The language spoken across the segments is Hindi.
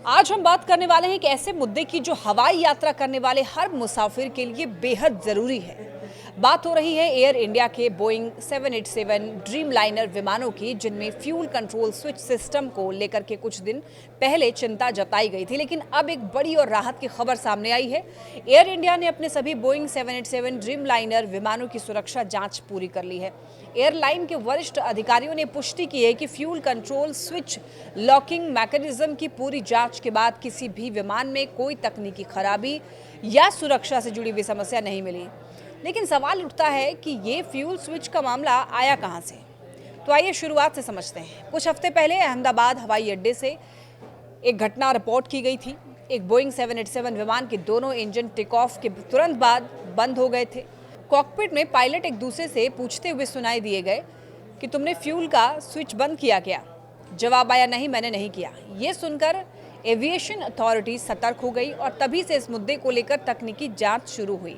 आज हम बात करने वाले हैं एक ऐसे मुद्दे की जो हवाई यात्रा करने वाले हर मुसाफिर के लिए बेहद जरूरी है। बात हो रही है एयर इंडिया के बोइंग 787 ड्रीम लाइनर विमानों की, जिनमें फ्यूल कंट्रोल स्विच सिस्टम को लेकर के कुछ दिन पहले चिंता जताई गई थी, लेकिन अब एक बड़ी और राहत की खबर सामने आई है। एयर इंडिया ने अपने सभी बोइंग 787 ड्रीम लाइनर विमानों की सुरक्षा जांच पूरी कर ली है। एयरलाइन के वरिष्ठ अधिकारियों ने पुष्टि की है कि fuel control switch locking mechanism की पूरी जांच के बाद किसी भी विमान में कोई तकनीकी खराबी या सुरक्षा से जुड़ी हुई समस्या नहीं मिली। लेकिन सवाल उठता है कि ये फ्यूल स्विच का मामला आया कहां से। तो आइए शुरुआत से समझते हैं। कुछ हफ्ते पहले अहमदाबाद हवाई अड्डे से एक घटना रिपोर्ट की गई थी। एक बोइंग 787 विमान के दोनों इंजन टेक ऑफ के तुरंत बाद बंद हो गए थे। कॉकपिट में पायलट एक दूसरे से पूछते हुए सुनाई दिए गए कि तुमने फ्यूल का स्विच बंद किया क्या? जवाब आया, नहीं, मैंने नहीं किया। ये सुनकर एविएशन अथॉरिटी सतर्क हो गई और तभी से इस मुद्दे को लेकर तकनीकी जांच शुरू हुई।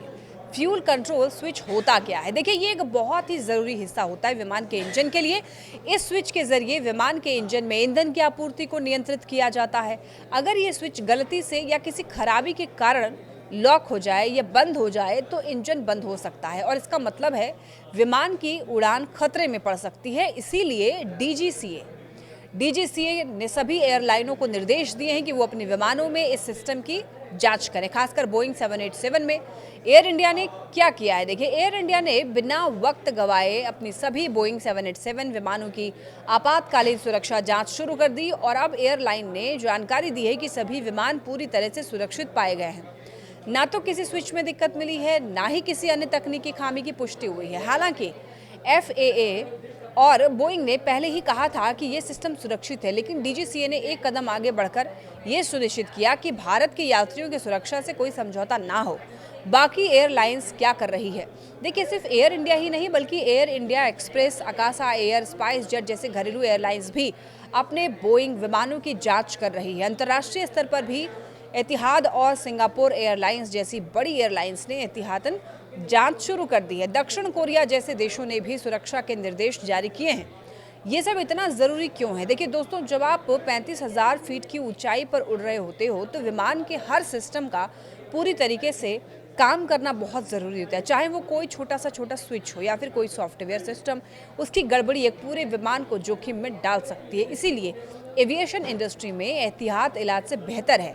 फ्यूल कंट्रोल स्विच होता क्या है? देखिए, ये एक बहुत ही ज़रूरी हिस्सा होता है विमान के इंजन के लिए। इस स्विच के जरिए विमान के इंजन में ईंधन की आपूर्ति को नियंत्रित किया जाता है। अगर ये स्विच गलती से या किसी खराबी के कारण लॉक हो जाए या बंद हो जाए तो इंजन बंद हो सकता है और इसका मतलब है विमान की उड़ान खतरे में पड़ सकती है। इसीलिए डीजीसीए ने सभी एयरलाइनों को निर्देश दिए हैं कि वो अपने विमानों में इस सिस्टम की जांच करें। खासकर बोइंग 787 में एयर इंडिया ने क्या किया है? देखिए, एयर इंडिया ने बिना वक्त गवाए अपनी सभी बोइंग 787 विमानों की आपातकालीन सुरक्षा जांच शुरू कर दी और अब एयरलाइन ने जानकारी दी है कि सभी विमान पूरी तरह से सुरक्षित पाए गए हैं। ना तो किसी स्विच में दिक्कत मिली है, ना ही किसी अन्य तकनीकी खामी की पुष्टि हुई है। हालांकि FAA और बोइंग ने पहले ही कहा था कि ये सिस्टम सुरक्षित है, लेकिन डीजीसीए ने एक कदम आगे बढ़कर ये सुनिश्चित किया कि भारत के यात्रियों की सुरक्षा से कोई समझौता ना हो। बाकी एयरलाइंस क्या कर रही है? देखिए, सिर्फ एयर इंडिया ही नहीं बल्कि air India express, Akasa air, spice jet जैसे घरेलू एयरलाइंस भी अपने बोइंग विमानों की जांच कर रही है। अंतर्राष्ट्रीय स्तर पर भी एतिहाद और सिंगापुर एयरलाइंस जैसी बड़ी एयरलाइंस ने एहतियातन जांच शुरू कर दी है। दक्षिण कोरिया जैसे देशों ने भी सुरक्षा के निर्देश जारी किए हैं। ये सब इतना ज़रूरी क्यों है? देखिए दोस्तों, जब आप 35,000 फीट की ऊंचाई पर उड़ रहे होते हो तो विमान के हर सिस्टम का पूरी तरीके से काम करना बहुत ज़रूरी होता है। चाहे वो कोई छोटा स्विच हो या फिर कोई सॉफ्टवेयर सिस्टम, उसकी गड़बड़ी एक पूरे विमान को जोखिम में डाल सकती है। इसीलिए एविएशन इंडस्ट्री में एहतियात इलाज से बेहतर है।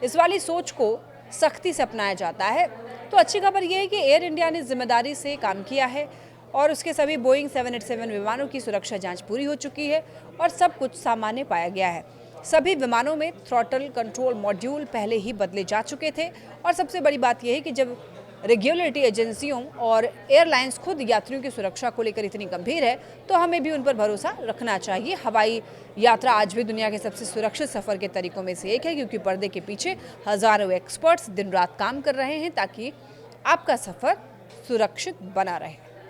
इस वाली सोच को सख्ती से अपनाया जाता है। तो अच्छी खबर यह है कि एयर इंडिया ने जिम्मेदारी से काम किया है और उसके सभी बोइंग 787 विमानों की सुरक्षा जांच पूरी हो चुकी है और सब कुछ सामान्य पाया गया है। सभी विमानों में थ्रॉटल कंट्रोल मॉड्यूल पहले ही बदले जा चुके थे और सबसे बड़ी बात यह है कि जब रेगुलेटरी एजेंसियों और एयरलाइंस खुद यात्रियों की सुरक्षा को लेकर इतनी गंभीर है तो हमें भी उन पर भरोसा रखना चाहिए। हवाई यात्रा आज भी दुनिया के सबसे सुरक्षित सफ़र के तरीकों में से एक है, क्योंकि पर्दे के पीछे हज़ारों एक्सपर्ट्स दिन रात काम कर रहे हैं ताकि आपका सफ़र सुरक्षित बना रहे।